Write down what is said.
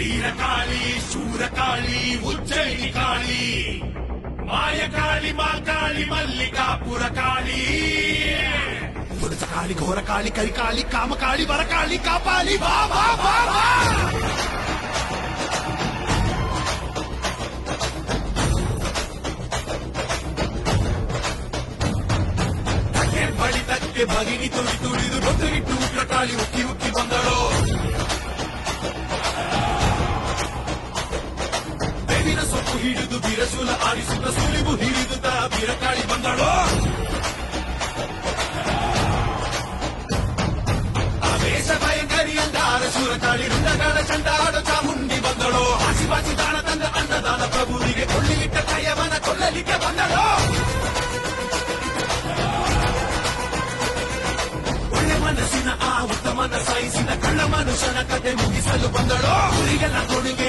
ವೀರಕಾಳಿ ಶೂರಕಾಳಿ ಉಜ್ಜಯಿನಿ ಕಾಳಿ ಮಾಯಕಾಳಿ ಮಾಕಾಳಿ ಮಲ್ಲಿಕಾಪುರ ಕಾಳಿ ಕಾಳಿ ಘೋರ ಕಾಳಿ ಕರಿಕಾಳಿ ಕಾಮಕಾಳಿ ವರಕಾಳಿ ಕಾಪಾಲಿ ಬಾ ಬಾ ಬಾ ಬಾ ಬಳಿತಕ್ಕೆ ಬಗಿನಿ ತುಳಿ ತುಳಿದು ರೊಟ್ಟಿಟ್ಟು ಕಾಳಿ ಉಕ್ಕಿ ಉಕ್ಕಿ ಬಂದಳು ಬೇವಿನ ಸೊಪ್ಪು ಹಿಡಿದು ಬಿರಸೂಲ ಆಡಿಸುತ್ತ ಸುಳಿವು ಹಿಡಿದುತ್ತ ಬೀರಕಾಳಿ ಬಂದಳು ಆವೇಶ ಭಯಂಕರಿ ಅಂದಾರ ಶೂರಕಾಳಿ ರುಂಡಗಾಡ ಚಂಡಾಡ ಚಾಮುಂಡಿ ಬಂದಳು ಹಸಿ ಬಾಚಿ ದಾನ ತಂದ ಅನ್ನದಾನ ಪ್ರಭುವಿಗೆ ಕೊಳ್ಳಿಲಿಟ್ಟ ಕೈಯವನ ಕೊಲ್ಲಲಿಕ್ಕೆ ಬಂದಳು ಮನಸ್ಸಿನ ಆ ಉತ್ತಮನ ಸಾಯಿಸಿದ ಕಳ್ಳ ಮನುಷ್ಯನ ಕತೆ ಮುಗಿಸಲು ಬಂದಳು ಊರಿಗೆಲ್ಲ ಕೊಡುಗೆ